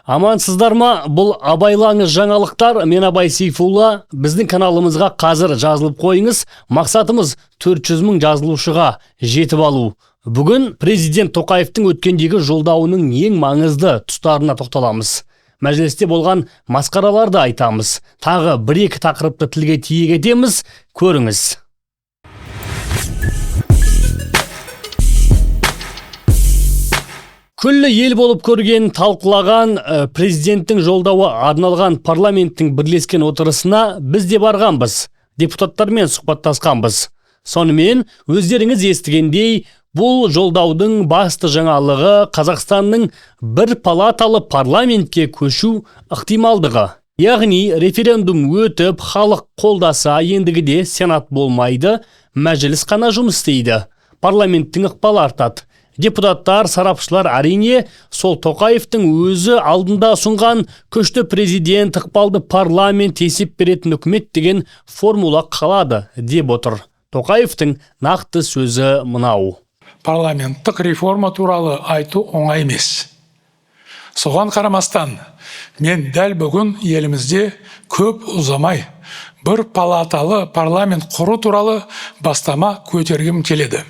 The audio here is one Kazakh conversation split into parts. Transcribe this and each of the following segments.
Амансыздар ма? Бұл абайлаңыз жаңалықтар. Мен Абай Сейфулла. Біздің каналымызға қазір жазылып қойыңыз. Мақсатымыз 400 мың жазылушыға жетіп алу. Бүгін президент Тоқаевтың өткендегі жолдауының ең маңызды тұстарына тоқталамыз. Мәжілісте болған масқараларды айтамыз. Тағы бір-екі тақырыпты тілге тиек етеміз. Көріңіз. Күллі ел болып көрген, талқылаған президенттің жолдауы арналған парламенттің бірлескен отырысына біз де барғанбыз. Депутаттармен сұхбаттасқанбыз. Сонымен өздеріңіз естігендей, бұл жолдаудың басты жаңалығы Қазақстанның бір палаталы парламентке көшу ықтималдығы. Яғни референдум өтіп, халық қолдаса, ендігіде сенат болмайды, мәжіліс қана жұмыс істейді. Парламенттің ықпалы артады. Депутаттар, сарапшылар әрине сол Тоқаевтың өзі алдында ұсынған күшті президент, ықпалды парламент, есеп беретін үкімет деген формула қалады деп отыр. Тоқаевтың нақты сөзі мынау. Парламенттік реформа туралы айту оңай емес. Соған қарамастан, мен дәл бүгін елімізде көп ұзамай бір палаталы парламент құру туралы бастама көтергім келеді.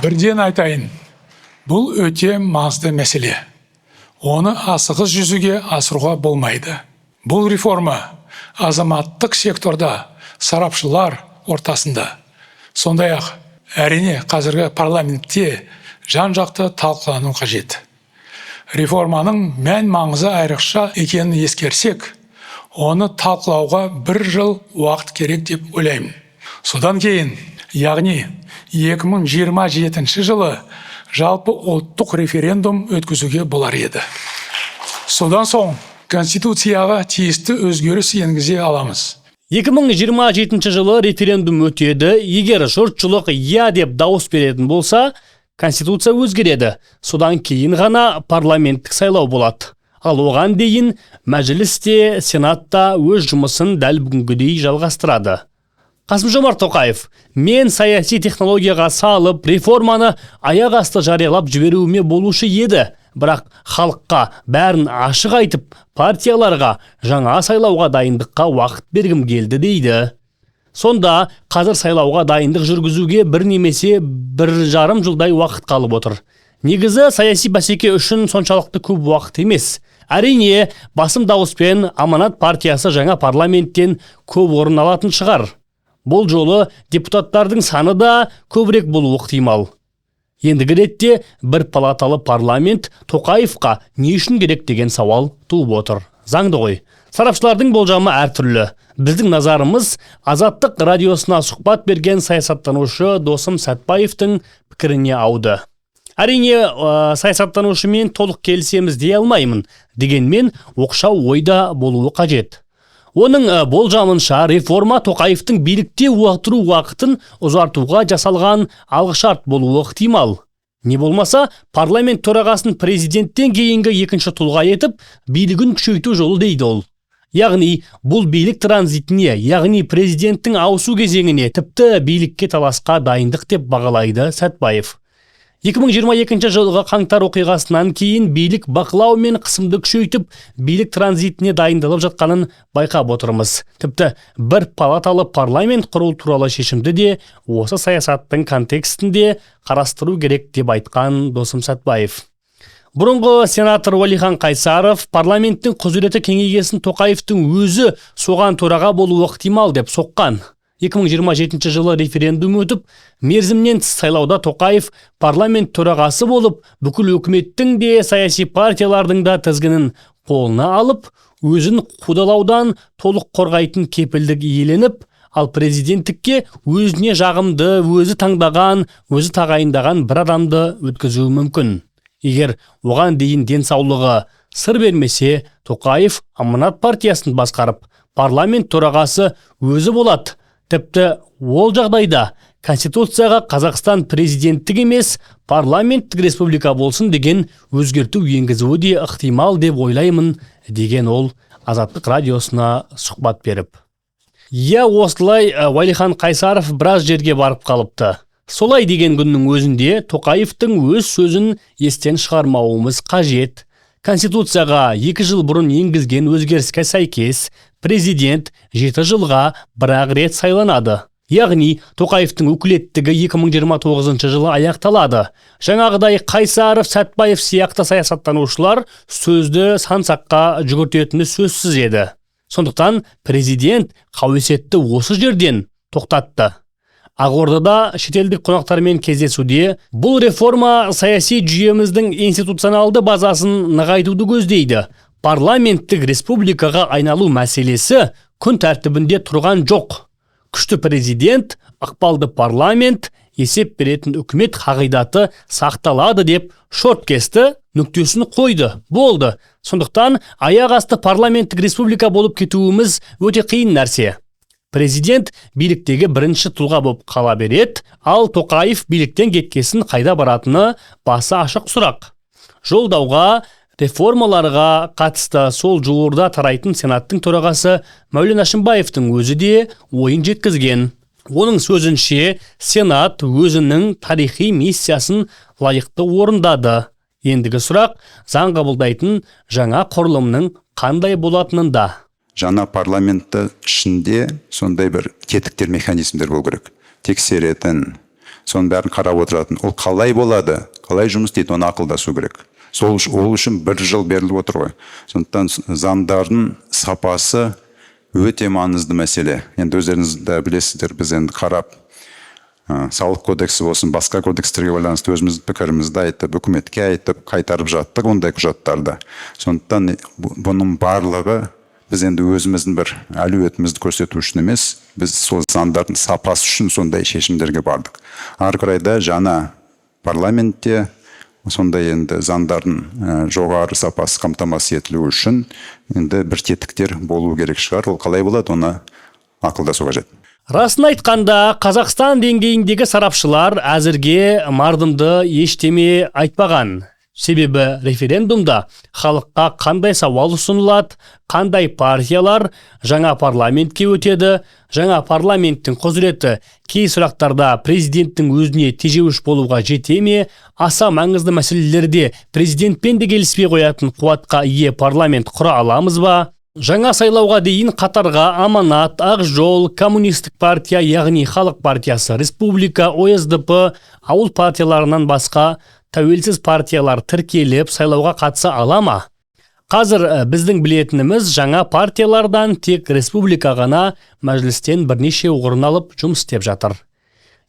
Бірден айтайын, бұл өте маңызды мәселе. Оны асығыс жүзеге асыруға болмайды. Бұл реформа азаматтық секторда сарапшылар ортасында. Сондай-ақ, әрине қазіргі парламентте жан-жақты талқылану қажет. Реформаның мән маңызы айрықша екенін ескерсек, оны талқылауға 1 жыл уақыт керек деп ойлаймын. Содан кейін, яғни 2027 жылы жалпы ұлттық референдум өткізуге болар еді. Содан соң Конституцияға тиісті өзгеріс енгізе аламыз. 2027 жылы референдум өтеді. Егер жұртшылық «я» деп дауыс беретін болса, Конституция өзгереді. Содан кейін ғана парламенттік сайлау болады. Ал оған дейін мәжілісте, сенатта өз жұмысын дәл бүгінгідей жалғастырады. Қасым-Жомарт Тоқаев, мен саяси технологияға салып, реформаны аяқ асты жариялап жіберуіме болушы еді. Бірақ халыққа бәрін ашық айтып, партияларға жаңа сайлауға дайындыққа уақыт бергім келді дейді. Сонда қазір сайлауға дайындық жүргізуге бір немесе 1,5 жылдай уақыт қалып отыр. Негізі саяси бәсеке үшін соншалықты көп уақыт емес. Әрине, басым дауыспен Аманат партиясы жаңа парламенттен көп орын алатын шығар. Бұл жолы депутаттардың саны да көбірек болуы ықтимал. Ендігі ретте бір палаталы парламент Тоқаевқа не үшін керек деген сауал туып отыр. Заңды ғой. Сарапшылардың болжамы әртүрлі. Біздің назарымыз Азаттық радиосына сұхбат берген саясаттанушы Досым Сәтбаевтың пікіріне ауды. Әрине, саясаттанушымен толық келісеміз дей алмаймын. Дегенмен оқшау ойда болуы қажет. Оның болжамынша реформа Тоқаевтың билікте отыру уақытын ұзартуға жасалған алғышарт болуы ықтимал. Не болмаса, парламент төрағасын президенттен кейінгі екінші тұлға етіп, билігін күшейту жолы дейді ол. Яғни, бұл билік транзитіне, яғни президенттің ауысу кезеңіне, тіпті билікке таласқа дайындық деп бағалайды Сәтбаев. 2022 жылғы қаңтар оқиғасынан кейін билік бақылау мен қысымды күшейтіп, билік транзитіне дайындалып жатқанын байқап отырмыз. Тіпті бір палаталы парламент құру туралы шешімді де осы саясаттың контекстінде қарастыру керек деп айтқан Досым Сәтбаев. Бұрынғы сенатор Уәлихан Қайсаров парламенттің құзыреті кеңейгесін Тоқаевтың өзі соған төраға болуы ықтимал деп соққан. 2027 жылы референдум өтіп, мерзімнен тыс сайлауда Тоқаев парламент төрағасы болып, бүкіл өкіметтің де саяси партиялардың да тізгінін қолына алып, өзін қудалаудан толық қорғайтын кепілдік иеленіп, ал президенттікке өзіне жағымды, өзі таңдаған, өзі тағайындаған бір адамды өткізуі мүмкін. Егер оған дейін денсаулығы сыр бермесе, Тоқаев Аманат партиясын басқарып, парламент төрағасы өзі болады. Тіпті ол жағдайда Конституцияға Қазақстан президенттік емес, парламенттік республика болсын деген өзгерту енгізуі де ықтимал деп ойлаймын, деген ол Азаттық радиосына сұхбат беріп. Иә, осылай Уәлихан Қайсаров біраз жерге барып қалыпты. Солай деген күннің өзінде Тоқаевтың өз сөзін естен шығармауымыз қажет. Конституцияға 2 жыл бұрын енгізген өзгеріске сәйкес президент 7 жылға бір рет сайланады. Яғни Тоқаевтың өкілеттігі 2029 жылы аяқталады. Жаңағыдай Қайсаров, Сәтбаев сияқты саясаттанушылар сөзді сан-саққа жүгіртетіні сөзсіз еді. Сондықтан президент қауесетті осы жерден тоқтатты. Ақордада шетелдік қонақтармен кездесуде бұл реформа саяси жүйеміздің институционалды базасын нығайтуды көздейді. Парламенттік республикаға айналу мәселесі күн тәртібінде тұрған жоқ. Күшті президент, ықпалды парламент, есеп беретін үкімет қағидаты сақталады деп шорт кесті, нүктесін қойды. Болды. Сондықтан аяқ асты парламенттік республика болып кетуіміз өте қиын нәрсе. Президент биліктегі бірінші тұлға болып қала береді, ал Тоқаев биліктен кеткесін қайда баратыны басы ашық сұрақ. Жолдауға, реформаларға қатысты сол жуырда тарайтын Сенаттың төрағасы Мәулен Әшімбаевтың өзі де ойын жеткізген. Оның сөзінше, Сенат өзінің тарихи миссиясын лайықты орындады. Ендігі сұрақ заң қабылдайтын жаңа құрылымның қандай болатынында. Жаңа парламентті ішінде сондай бір тетіктер, механизмдер болу керек. Тексеретін, соның бәрін қарап отыратын. Ол қалай болады, қалай жұмыс істейді, оны ақылдасу керек. Ол үшін 1 жыл беріліп отыр ғой. Сондықтан заңдардың сапасы өте маңызды мәселе. Енді өздеріңіз де білесіздер, біз енді қарап, салық кодексі болсын, басқа кодекстерге байланысты өзіміздің пікірімізді айтып, үкіметке айтып, қайтарып жаттық ондай құжаттарды. Сондықтан бұның барлығы біз енді өзіміздің бір әлеуетімізді көрсету үшін емес, біз сол заңдардың сапасы үшін сондай шешімдерге бардық. Ары қарайда жаңа парламентте сондай енді заңдардың жоғары сапасы қамтамасыз етілу үшін енді бір тетіктер болу керек шығар. Ол қалай болады, оны ақылдасу қажет. Расын айтқанда, Қазақстан деңгейіндегі сарапшылар әзірге мардымды ештеме айтпаған. Себебі референдумда халыққа қандай сауал ұсынылады, қандай партиялар жаңа парламентке өтеді, жаңа парламенттің құзыреті кей сұрақтарда президенттің өзіне тежеуіш болуға жете ме, аса маңызды мәселелерде президентпен де келіспей қоятын қуатқа ие парламент құра аламыз ба? Жаңа сайлауға дейін қатарға Аманат, Ақ жол, Коммунистік партия, яғни Халық партиясы, Республика, ОСДП, ауыл партияларынан басқа тәуелсіз партиялар тіркеліп сайлауға қатыса ала ма? Қазір біздің білетініміз жаңа партиялардан тек республика ғана мәжілістен бірнеше орын алып жұмыс істеп жатыр.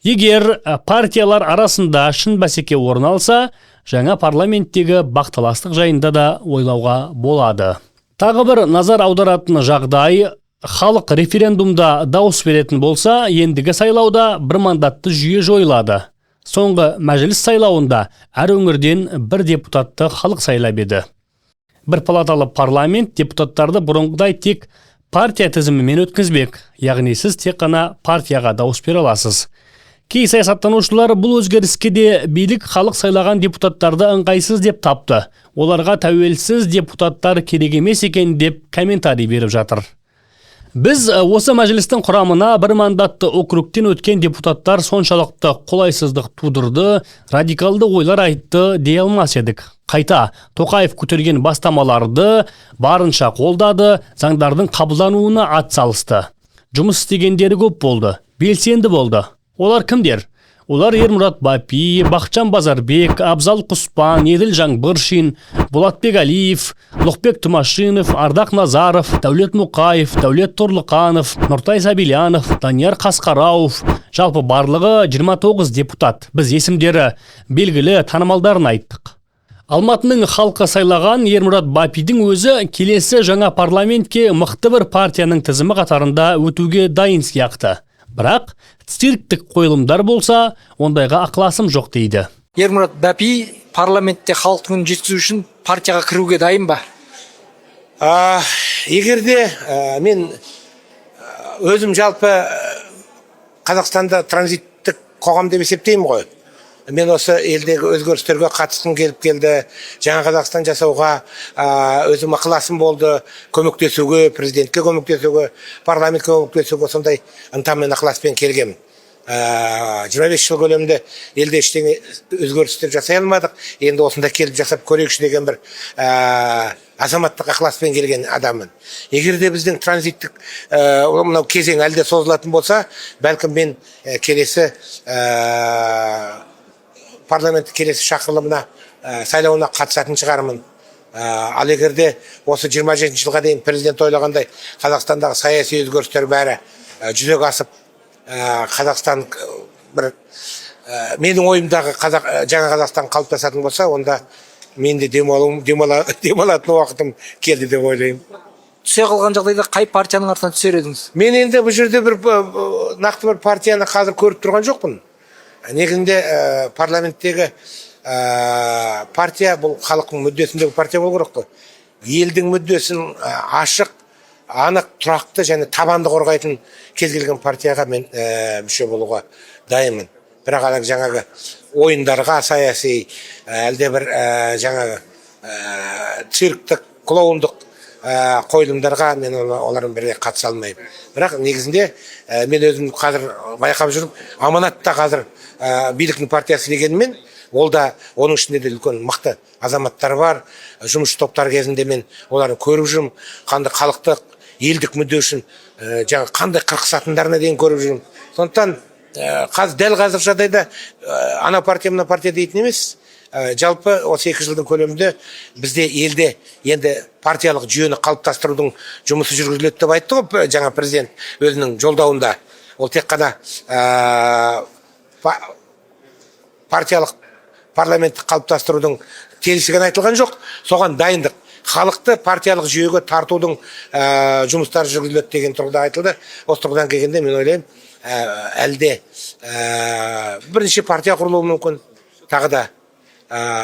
Егер партиялар арасында шын бәсеке орын алса, жаңа парламенттегі бақталастық жайында да ойлауға болады. Тағы бір назар аударатын жағдай, халық референдумда дауыс беретін болса, ендігі сайлауда бір мандатты жүйе жойылады. Соңғы мәжіліс сайлауында әр өңірден бір депутатты халық сайлап еді. Бір палаталы парламент депутаттарды бұрынғыдай тек партия тізімімен өткізбек, яғни сіз тек қана партияға дауыс бере аласыз. Кей саясаттанушылар бұл өзгеріске де билік халық сайлаған депутаттарды ыңғайсыз деп тапты. Оларға тәуелсіз депутаттар керек емес екен деп комментарий беріп жатыр. Біз осы мәжілістің құрамына бір мандатты округтен өткен депутаттар соншалықты қолайсыздық тудырды, радикалды ойлар айтты дей алмас едік. Қайта Тоқаев көтерген бастамаларды барынша қолдады, заңдардың қабылдануына атсалысты. Жұмыс істегендері көп болды, белсенді болды. Олар кімдер? Олар Ермұрат Бапи, Бақытжан Базарбек, Абзал Құспан, Еділ Жаңбыршин, Болатбек Алиев, Лұқбек Тұмашинов, Ардақ Назаров, Дәулет Мұқаев, Дәулет Тұрлықанов, Нұртай Сабильянов, Данияр Қасқарауов, жалпы барлығы 29 депутат. Біз есімдері белгілі танымалдарын айттық. Алматының халқы сайлаған Ермұрат Бапидің өзі келесі жаңа парламентке мықты бір партияның тізімі қатарында өтуге дайын сияқты. Бірақ цирктік қойылымдар болса, ондайға ақыласым жоқ дейді. Ермұрат Бапи парламентте халықтың жеткізу үшін партияға кіруге дайын ба? Егерде мен өзім жалпы Қазақстанда транзиттік қоғам деп есептеймін ғой. мен осы елдегі өзгерістерге қатысқым келіп келді, жаңа Қазақстан жасауға өзім ықыласым болды, көмектесуге, президентке көмектесуге, парламентке көмектесуге сондай ынтамен ықыласпен келгенмін. 25 жыл көлемінде елде ештеңе өзгерістер жасай алмадық, енді осында келіп жасап көрейікші деген бір азаматтық ықыласпен келген адаммын. Егер де біздің транзиттік мынау кезең әлде созылатын болса, бәлкім мен келесі парламенттік келесі шақырылымына сайлауына қатысатын шығармын. Ал егер де осы 27 жылға дейін президент ойлағандай Қазақстандағы саяси өзгерістер бәрі жүзеге асып, Қазақстан бір менің ойымдағы жаңа Қазақстан қалыптасатын болса, онда мен де демалатын уақытым келді деп ойлаймын. Түсе қалған жағдайда қай партияның артынан түсер едіңіз? Мен енді бұл жерде бір нақты бір партияны қазір көріп тұрған жоқпын. Негізінде парламенттегі партия бұл халықтың мүддесіндегі партия болу керек қой. Елдің мүддесін ашық, анық, тұрақты және табанды қорғайтын кез келген партияға мен мүше болуға дайынмын. Бірақ жаңағы ойындарға саяси, әлде бір жаңағы цирктік, клоундық қойылымдарға мен олардың бірге қатыса алмаймын. Бірақ негізінде мен өзім қазір байқап жүріп, аманатта қазір биліктің партиясы дегенмен, ол да оның ішінде де үлкен мықты азаматтар бар. Жұмыс топтар кезінде мен оларды көріп жүрмін, қандай халықтық, елдік мүдде үшін жаңа қандай қырқысатындарына дейін көріп жүрмін. Сондықтан дәл қазір жағдайда ана партия мына партия дейтін емес. Жалпы осы 2 жылдың көлемінде бізде елде енді партиялық жүйені қалыптастырудың жұмысы жүргізіледі деп айтты ғой жаңа президент өзінің жолдауында. Ол тек қана партиялық парламентті қалыптастырудың келісіген айтылған жоқ, соған дайындық. Халықты партиялық жүйеге тартудың жұмыстары жүргізіледі деген тұрғыда айтылды. Осы тұрғыдан келгенде мен ойлаймын, әлде бірнеше партия құрылуы мүмкін. Тағы да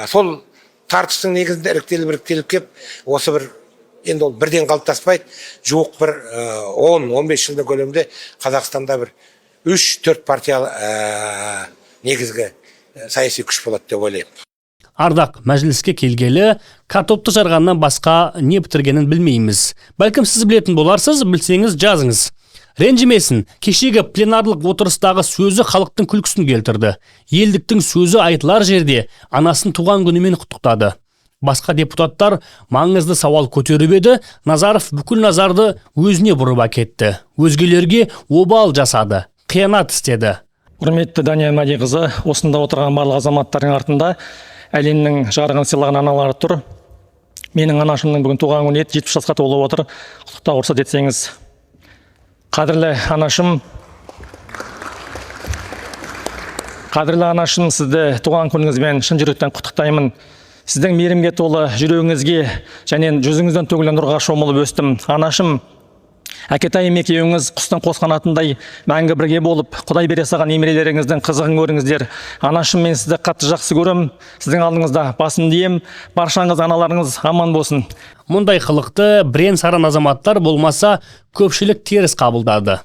сол тартыстың негізінде іріктеліп кеп, осы бір енді ол бірден қалыптаспайды, жуық бір 10-15 жылдың көлемінде Қазақстанда бір 3-4 партиялы негізгі саяси күш болады деп ойлаймын. Ардақ, мәжіліске келгелі, картопты жарғаннан басқа не бітіргенін білмейміз. Бәлкім сіз білетін боларсыз, білсеңіз жазыңыз. Ренжімесін, кешегі пленарлық отырыстағы сөзі халықтың күлкісін келтірді. Елдіктің сөзі айтылар жерде анасын туған күнімен құттықтады. Басқа депутаттар маңызды сауал көтеріп еді, Назаров бүкіл назарды өзіне бұрып әкетті. Өзгелерге обал жасады, қиянат істеді. Құрметті Дания Мәдиқызы, осында отырған барлық азаматтардың артында әлемнің жарығын сыйлаған аналары тұр. Менің анашымның бүгін туған күні еді, 70 жасқа толып отыр. Құттықтау рұқсат етсеңіз. Қадірлі анашым, сізді туған күніңізбен шын жүректен құттықтаймын. Сіздің мейірімге толы жүрегіңізге және жүзіңізден төгілген нұрға шомылып өстім. Анашым, әкетайым екеуіңіз құстың қос қанатындай мәңгі бірге болып, Құдай бере салған немерелеріңіздің қызығын көріңіздер. Анашым, мен сізді қатты жақсы көрем. Сіздің алдыңызда басым дейім, баршаңыз аналарыңыз аман болсын. Мұндай қылықты бірен-саран азаматтар болмаса, көпшілік теріс қабылдады.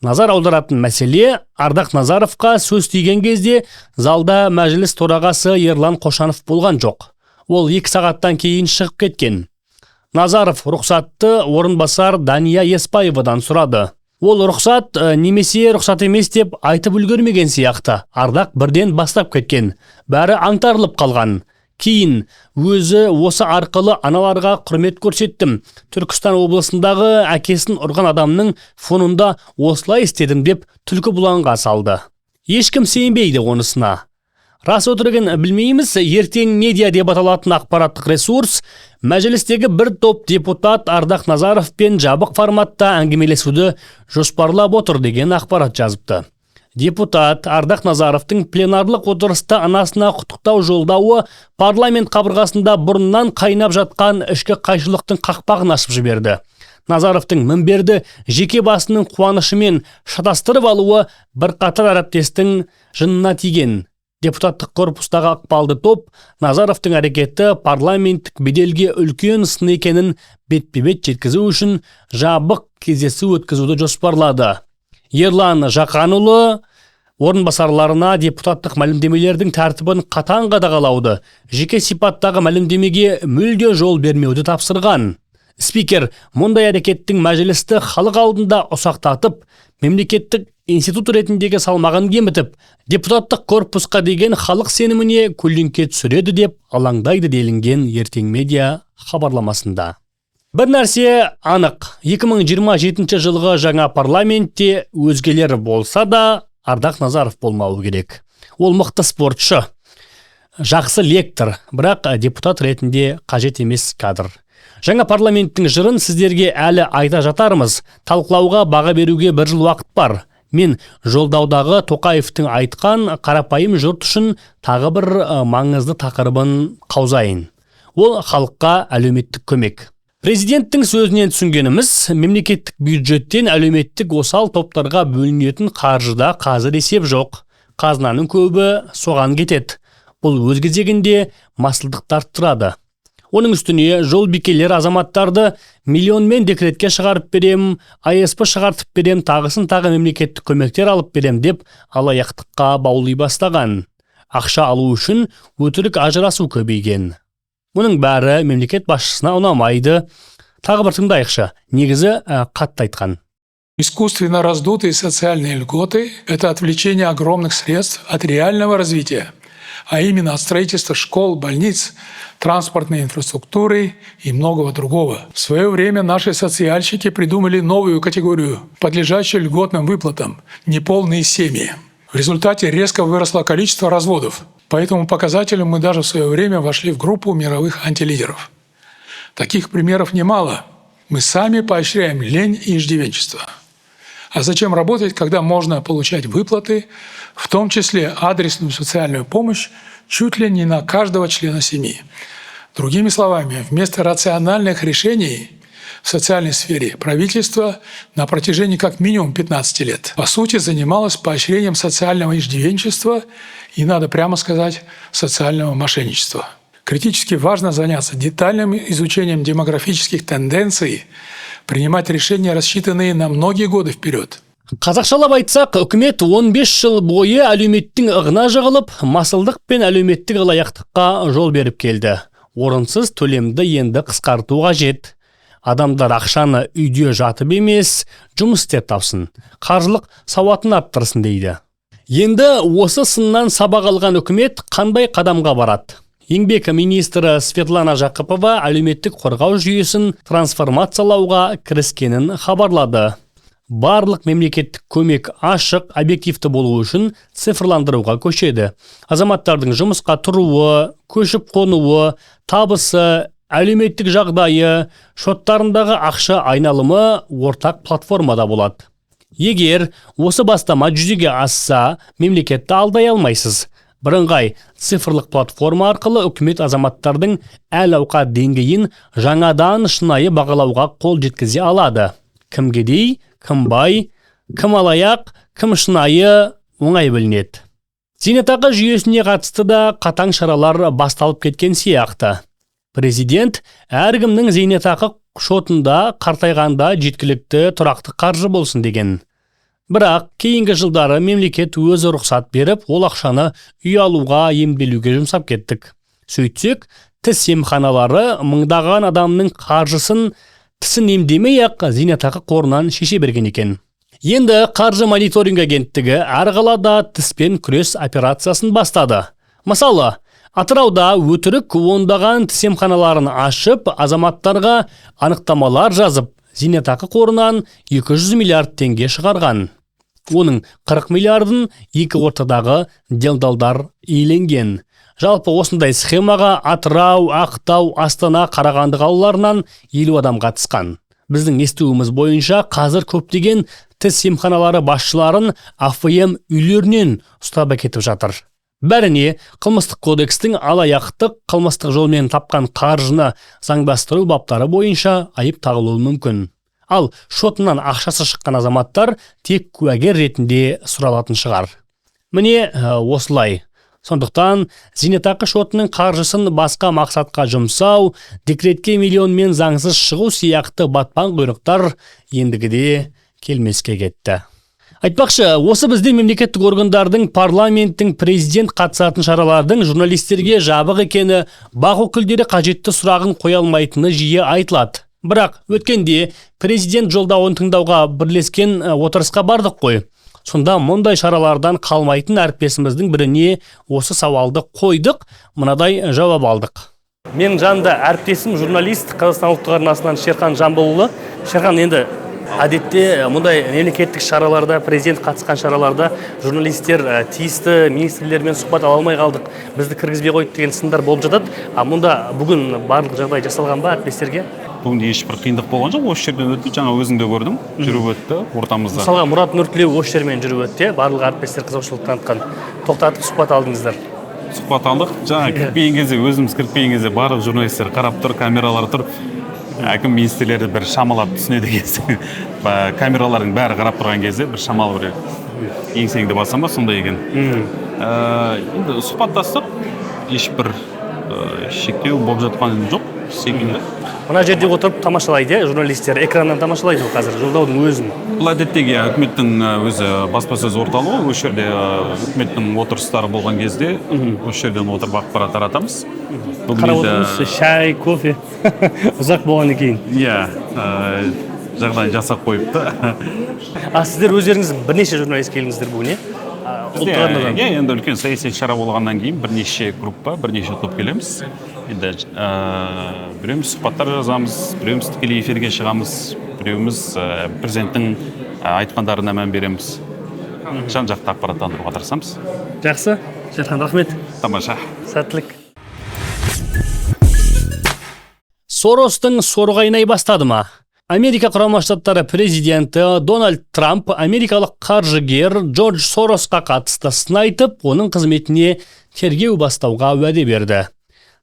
Назар аударатын мәселе, Ардақ Назаровқа сөз тиген кезде залда мәжіліс төрағасы Ерлан Қошанов болған жоқ. Ол 2 сағаттан кейін шығып кеткен. Назаров рұқсатты орынбасар Дания Еспаевадан сұрады. Ол рұқсат немесе рұқсат емес деп айтып үлгермеген сияқты. Ардақ бірден бастап кеткен. Бәрі аңтарылып қалған. Кейін өзі осы арқылы аналарға құрмет көрсеттім. Түркістан облысындағы әкесін ұрған адамның фонында осылай істедім деп түлкі бұланға салды. Ешкім сенбейді онысына. Рас өтірігін білмейміз, ертең медиа деп аталатын ақпараттық ресурс мәжілістегі бір топ депутат Ардақ Назаровпен жабық форматта әңгімелесуді жоспарлап отыр деген ақпарат жазыпты. Депутат Ардақ Назаровтың пленарлық отырыста анасына құттықтау жолдауы парламент қабырғасында бұрыннан қайнап жатқан ішкі қайшылықтың қақпағын ашып жіберді. Назаровтың мінберді жеке басының қуанышымен шатастырып алуы бірқатар әріптестің жынына тиген. Депутаттық корпустағы ықпалды топ Назаровтың әрекеті парламенттік беделге үлкен сын екенін бетпе-бет жеткізу үшін жабық кездесу өткізуді жоспарлады. Ерлан Жақанұлы орынбасарларына депутаттық мәлімдемелердің тәртібін қатаң қадағалауды, жеке сипаттағы мәлімдемеге мүлде жол бермеуді тапсырған. Спикер мұндай әрекеттің мәжілісті халық алдында ұсақтатып, мемлекеттік институт ретіндегі салмағын кемітіп, депутаттық корпусқа деген халық сеніміне көлеңке түсіреді деп алаңдайды делінген ертең медиа хабарламасында. Бір нәрсе анық, 2027 жылғы жаңа парламентте өзгелер болса да, Ардақ Назаров болмауы керек. Ол мықты спортшы, жақсы лектор, бірақ депутат ретінде қажет емес кадр. Жаңа парламенттің жырын сіздерге әлі айта жатармыз. Талқылауға баға беруге бір жыл уақыт бар. Мен жолдаудағы Тоқаевтың айтқан қарапайым жұрт үшін тағы бір маңызды тақырыбын қаузайын. Ол халыққа әлеуметтік көмек. Президенттің сөзінен түсінгеніміз, мемлекеттік бюджеттен әлеуметтік осал топтарға бөлінетін қаржыда қазір есеп жоқ. Қазынаның көбі соған кетеді. Бұл өз кезегінде масылдықтар тұрады. Оның үстіне жол бикелер азаматтарды миллионмен декретке шығарып берем, АСП шығартып берем, тағысын тағы мемлекеттік көмектер алып берем деп алаяқтыққа баулай бастаған. Ақша алу үшін өтірік ажырасу көбейген. Мұның бәрі мемлекет басшысына ұнамайды. Тағы бір тыңдайықшы, негізі қатты айтқан. Искусственно раздутые социальные льготы – это отвлечение огромных средств от реального развития, а именно от строительства школ, больниц, транспортной инфраструктуры и многого другого. В свое время наши социальщики придумали новую категорию, подлежащую льготным выплатам – неполные семьи. В результате резко выросло количество разводов. По этому показателю мы даже в свое время вошли в группу мировых антилидеров. Таких примеров немало. Мы сами поощряем лень и иждивенчество. А зачем работать, когда можно получать выплаты, в том числе адресную социальную помощь, чуть ли не на каждого члена семьи? Другими словами, вместо рациональных решений в социальной сфере правительство на протяжении как минимум 15 лет, по сути, занималось поощрением социального иждивенчества и, надо прямо сказать, социального мошенничества. Критически важно заняться детальным изучением демографических тенденций, принимать решения, рассчитанные на многие годы вперед. Қазақшалап айтсақ, үкімет 15 жыл бойы әлеуметтің ығына жығылып, масылдық пен әлеуметтік алаяқтыққа жол беріп келді. Орынсыз төлемді енді қысқарту қажет. Адамдар ақшаны үйде жатып емес, жұмыс істеп тапсын, қаржылық сауатын арттырсын дейді. Енді осы сыннан сабақ алған үкімет қандай қадамға барады? Еңбек министрі Светлана Жақыпова әлеуметтік қорғау жүйесін трансформациялауға кіріскенін хабарлады. Барлық мемлекеттік көмек ашық, объективті болу үшін цифрландыруға көшеді. Азаматтардың жұмысқа тұруы, көшіп қонуы, табысы, әлеуметтік жағдайы, шоттарындағы ақша айналымы ортақ платформада болады. Егер осы бастама жүзеге асса, мемлекетті алдай алмайсыз. Бірыңғай цифрлық платформа арқылы үкімет азаматтардың әл-ауқат деңгейін жаңадан шынайы бағалауға қол жеткізе алады. Кім кедей, кім бай, кім алаяқ, кім шынайы оңай білінеді. Зейнетақы жүйесіне қатысты да қатаң шаралар басталып кеткен сияқты. Президент әркімнің зейнетақы шотында қартайғанда жеткілікті тұрақты қаржы болсын деген. Бірақ кейінгі жылдары мемлекет өзі рұқсат беріп, ол ақшаны үй алуға, емделуге жұмсап кеттік. Сөйтсек, тіс емханалары мыңдаған адамның қаржысын тісін емдемей-ақ зейнетақы қорынан шеше берген екен. Енді қаржы мониторинг агенттігі әр қалада тіспен күрес операциясын бастады. Мысалы, Атырауда өтірік ондаған тіс емханаларын ашып, азаматтарға анықтамалар жазып, зейнетақы қорынан 200 миллиард теңге шығарған. Оның 40 миллиардын екі ортадағы делдалдар иеленген. Жалпы осындай схемаға Атырау, Ақтау, Астана, Қарағанды қалаларынан 50 адам қатысқан. Біздің естуіміз бойынша қазір көптеген тіс емханалары басшыларын АФМ үйлерінен ұстап әкетіп жатыр. Бәріне қылмыстық кодекстің алаяқтық қылмыстық жолмен тапқан қаржыны заңдастыру баптары бойынша айып тағылуы мүмкін. Ал шотынан ақшасы шыққан азаматтар тек куәгер ретінде сұралатын шығар. Міне осылай. Сондықтан зейнетақы шотының қаржысын басқа мақсатқа жұмсау, декретке миллионмен заңсыз шығу сияқты батпан құйрықтар ендігіде келмеске кетті. Айтпақшы, осы бізде мемлекеттік органдардың, парламенттің, президент қатысатын шаралардың журналистерге жабық екені, бақ өкілдері қажетті сұрағын қоя алмайтыны жиі айтылады. Бірақ өткенде президент жолдауын тыңдауға бірлескен отырысқа бардық қой. Сонда мұндай шаралардан қалмайтын әріптесіміздің біріне осы сауалды қойдық, мынадай жауап алдық. Мен жанында әріптесім журналист Қазақстан ұлттық арнасынан Шерхан Жамбылұлы. Шерхан, енді әдетте мұндай мемлекеттік шараларда, президент қатысқан шараларда журналистер тиісті министрлермен сұхбат ала алмай қалдық, бізді кіргізбей қойды деген сындар болып жатады. Мұнда бүгін барлық жағдай жасалған ба әріптестерге? Бүгін ешбір қиындық болған жоқ, осы жерден өтті, жаңа өзің де көрдің, жүріп өтті ортамызда. Мысалға Мұрат Нұртілеу осы жермен жүріп өтті, барлық әріптестер қызығушылық танытқан. Тоқтатып сұхбат алдыңыздар. Сұхбат алдық, жаңа кірпейін кезде, өзіміз кірпейін кезде барлық журналистер қарап тұр, камералар тұр. Әкім министрлері бір шамалап түсінеді кезде, камералардың бәрі қарап тұрған кезде бір шамалы бір еңсеңді басам ба, сондай екен. Енді сұхбаттастық, ешбір шектеу болып жатқан жоқ секілді. Мына жерде отырып тамашалайды, журналистер экраннан тамашалайды қазір жолдаудың өзін. Бұл әдеттегі үкіметтің өзі баспасөз орталығы, осы жерде үкіметтің отырыстары болған кезде осы жерден отырып ақпарат таратамыз. Қарап отырмыз, шай, кофе ұзақ болғаннан кейін. Иә, жағдай жасап қойыпты. Сіздер өздеріңіз бірнеше журналист келдіңіздер бүгін, Иә, енді үлкен саяси шара болғаннан кейін бірнеше группа, бірнеше топ келеміз. Енді біреуміз сұхбаттар жазамыз, біреуміз тікелей эфирге шығамыз, біреуміз президенттің айтқандарына мән береміз. Жан-жақты ақпараттандыруға тырысамыз. Жақсы, Шерхан, рахмет. Тамаша. Сәттілік. Соростың соры қайнай бастады ма? Америка Құрама Штаттары президенті Дональд Трамп америкалық қаржыгер Джордж Соросқа қатысты сын айтып, оның қызметіне тергеу бастауға уәде берді.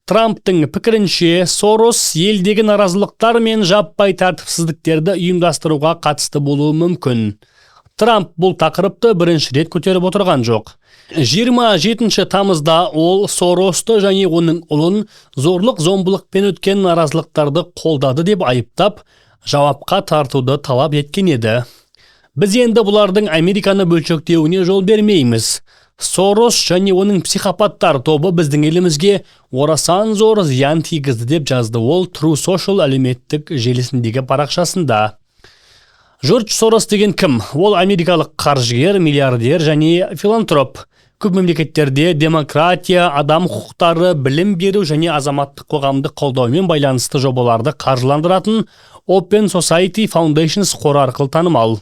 Трамптың пікірінше, Сорос елдегі наразылықтар мен жаппай тәртіпсіздіктерді ұйымдастыруға қатысты болуы мүмкін. Трамп бұл тақырыпты бірінші рет көтеріп отырған жоқ. 27 тамызда ол Соросты және оның ұлын зорлық-зомбылықпен өткен наразылықтарды қолдады деп айыптап, жауапқа тартуды талап еткен еді. Біз енді бұлардың Американы бөлшектеуіне жол бермейміз. Сорос және оның психопаттар тобы біздің елімізге орасан зор зиян тигізді деп жазды ол True Social әлеуметтік желісіндегі парақшасында. Джордж Сорос деген кім? Ол америкалық қаржыгер, миллиардер және филантроп. Көп мемлекеттерде демократия, адам құқықтары, білім беру және азаматтық қоғамды қолдаумен байланысты жобаларды қаржыландыратын Open Society Foundations қоры арқылы танымал.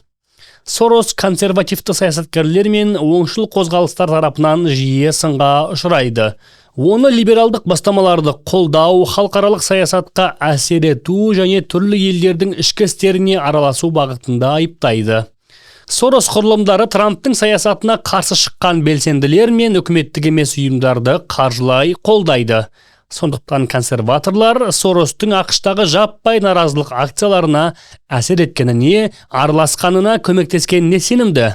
Сорос консервативті саясаткерлер мен оңшыл қозғалыстар тарапынан жиі сынға ұшырайды. Оны либералдық бастамаларды қолдау, халықаралық саясатқа әсер ету және түрлі елдердің ішкі істеріне араласу бағытында айыптайды. Сорос құрылымдары Трамптың саясатына қарсы шыққан белсенділер мен үкіметтік емес ұйымдарды қаржылай қолдайды. Сондықтан консерваторлар Соростың ақштағы жаппай наразылық акцияларына әсер еткеніне, араласқанына көмектескеніне сенімді.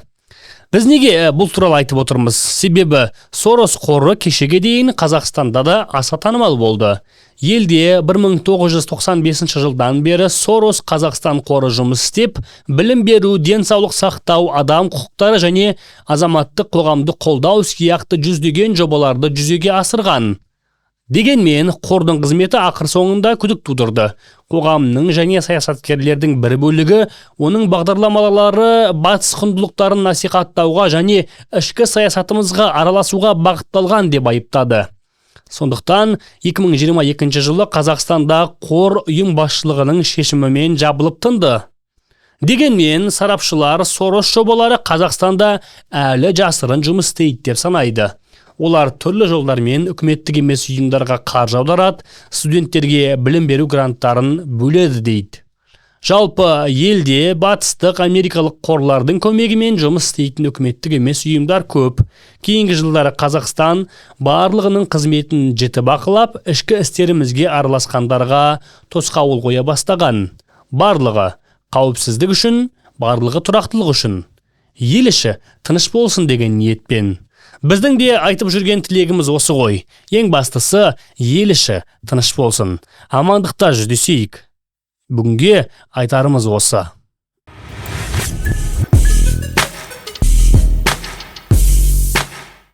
Біз неге бұл туралы айтып отырмыз? Себебі Сорос қоры кешеге дейін Қазақстанда да аса танымал болды. Елде 1995 жылдан бері Сорос Қазақстан қоры жұмыс істеп, білім беру, денсаулық сақтау, адам құқықтары және азаматтық қоғамды қолдау сияқты жүздеген жобаларды жүзеге асырған. Дегенмен, қордың қызметі ақыр соңында күдік тудырды. Қоғамның және саясаткерлердің бір бөлігі оның бағдарламалары батыс құндылықтарын насихаттауға және ішкі саясатымызға араласуға бағытталған деп айыптады. Сондықтан 2022 жылы Қазақстанда қор ұйым басшылығының шешімімен жабылып тынды. Дегенмен, сарапшылар Сорос жобалары Қазақстанда әлі жасырын жұмыс істейді деп санайды. Олар түрлі жолдармен үкіметтік емес ұйымдарға қаржы аударады, студенттерге білім беру гранттарын бөледі дейді. Жалпы елде батыстық америкалық қорлардың көмегімен жұмыс істейтін үкіметтік емес ұйымдар көп. Кейінгі жылдары Қазақстан барлығының қызметін жіті бақылап, ішкі істерімізге араласқандарға тосқауыл қоя бастаған. Барлығы қауіпсіздік үшін, барлығы тұрақтылық үшін. Ел іші тыныш болсын деген ниетпен. Біздің де айтып жүрген тілегіміз осы ғой. Ең бастысы, ел іші тыныш болсын. Амандықта жүздесейік. Бүгінге айтарымыз осы.